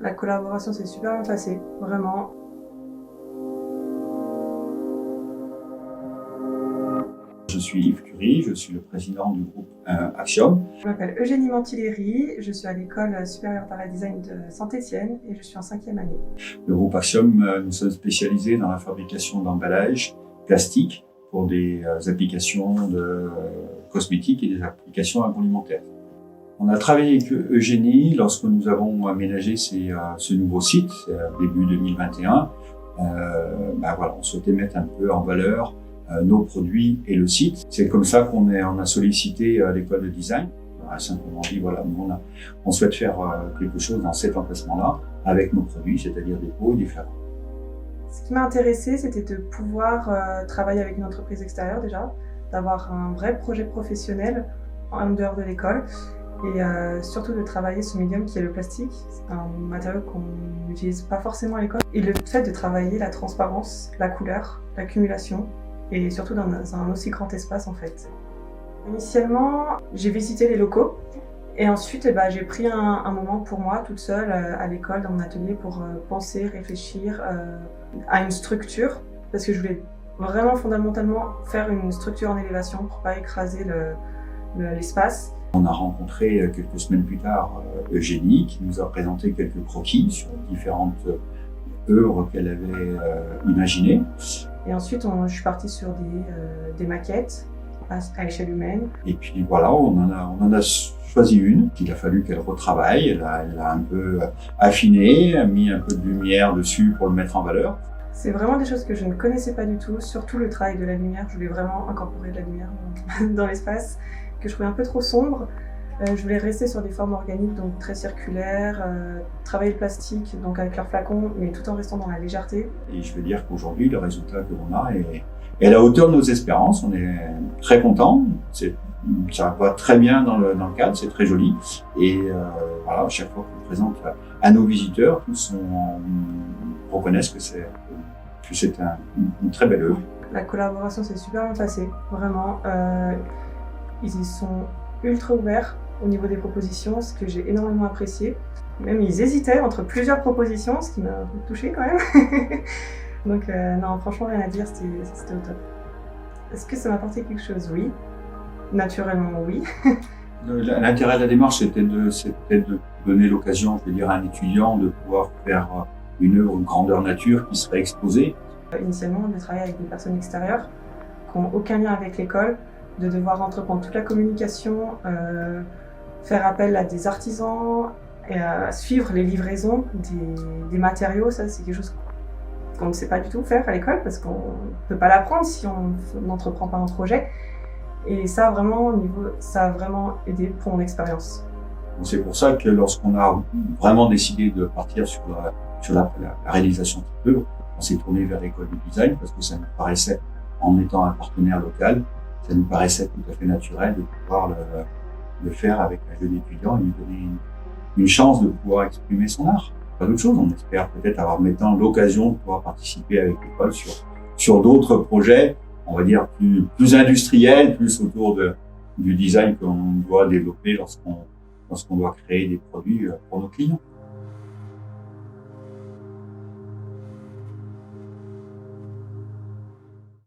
La collaboration s'est super bien passée, vraiment. Je suis Yves Curie, je suis le président du groupe Axiom. Je m'appelle Eugénie Mantilleri, je suis à l'école supérieure d'art et design de Saint-Étienne et je suis en 5e année. Le groupe Axiom, nous sommes spécialisés dans la fabrication d'emballages plastiques pour des applications de cosmétiques et des applications agroalimentaires. On a travaillé avec Eugénie lorsque nous avons aménagé ce nouveau site, début 2021. On souhaitait mettre un peu en valeur nos produits et le site. C'est comme ça qu'on a sollicité l'école de design. On a simplement dit, voilà, on souhaite faire quelque chose dans cet emplacement-là avec nos produits, c'est-à-dire des pots et des flacons. Ce qui m'a intéressée, c'était de pouvoir travailler avec une entreprise extérieure déjà, d'avoir un vrai projet professionnel en dehors de l'école et surtout de travailler ce médium qui est le plastique. C'est un matériau qu'on n'utilise pas forcément à l'école. Et le fait de travailler la transparence, la couleur, l'accumulation, et surtout dans un aussi grand espace en fait. Initialement, j'ai visité les locaux et ensuite j'ai pris un moment pour moi toute seule à l'école dans mon atelier pour penser, réfléchir à une structure parce que je voulais vraiment fondamentalement faire une structure en élévation pour pas écraser l'espace. On a rencontré quelques semaines plus tard Eugénie qui nous a présenté quelques croquis sur différentes œuvres qu'elle avait imaginées. Et ensuite, je suis partie sur des maquettes à échelle humaine. Et puis voilà, on en a choisi une qu'il a fallu qu'elle retravaille. Elle a un peu affiné, a mis un peu de lumière dessus pour le mettre en valeur. C'est vraiment des choses que je ne connaissais pas du tout, surtout le travail de la lumière. Je voulais vraiment incorporer de la lumière dans l'espace, que je trouvais un peu trop sombre. Je voulais rester sur des formes organiques, donc très circulaires, travailler le plastique, donc avec leurs flacons, mais tout en restant dans la légèreté. Et je veux dire qu'aujourd'hui, le résultat que l'on a est à la hauteur de nos espérances. On est très contents. Ça va très bien dans le cadre, c'est très joli. Et voilà, à chaque fois qu'on présente à nos visiteurs, tous reconnaissent que c'est une très belle œuvre. La collaboration s'est super bien passée, vraiment. Ils y sont ultra ouverts au niveau des propositions, ce que j'ai énormément apprécié. Même ils hésitaient entre plusieurs propositions, ce qui m'a touchée quand même. Donc non, franchement rien à dire, c'était au top. Est-ce que ça m'a apporté quelque chose? Oui. Naturellement oui. L'intérêt de la démarche, c'était de donner l'occasion, je veux dire, à un étudiant de pouvoir faire une œuvre grandeur nature qui serait exposée. Initialement, de travailler avec des personnes extérieures qui n'ont aucun lien avec l'école, de devoir entreprendre toute la communication, faire appel à des artisans, et à suivre les livraisons des matériaux. Ça, c'est quelque chose qu'on ne sait pas du tout faire à l'école parce qu'on ne peut pas l'apprendre si on n'entreprend pas un projet. Et ça, ça a vraiment aidé pour mon expérience. C'est pour ça que lorsqu'on a vraiment décidé de partir sur la réalisation de l'œuvre, on s'est tourné vers l'école de design parce que ça nous paraissait, en étant un partenaire local, ça nous paraissait tout à fait naturel de pouvoir le faire avec un jeune étudiant et lui donner une chance de pouvoir exprimer son art. Pas d'autre chose, on espère peut-être avoir maintenant l'occasion de pouvoir participer avec l'école sur d'autres projets, on va dire plus industriels, plus autour du design qu'on doit développer lorsqu'on doit créer des produits pour nos clients.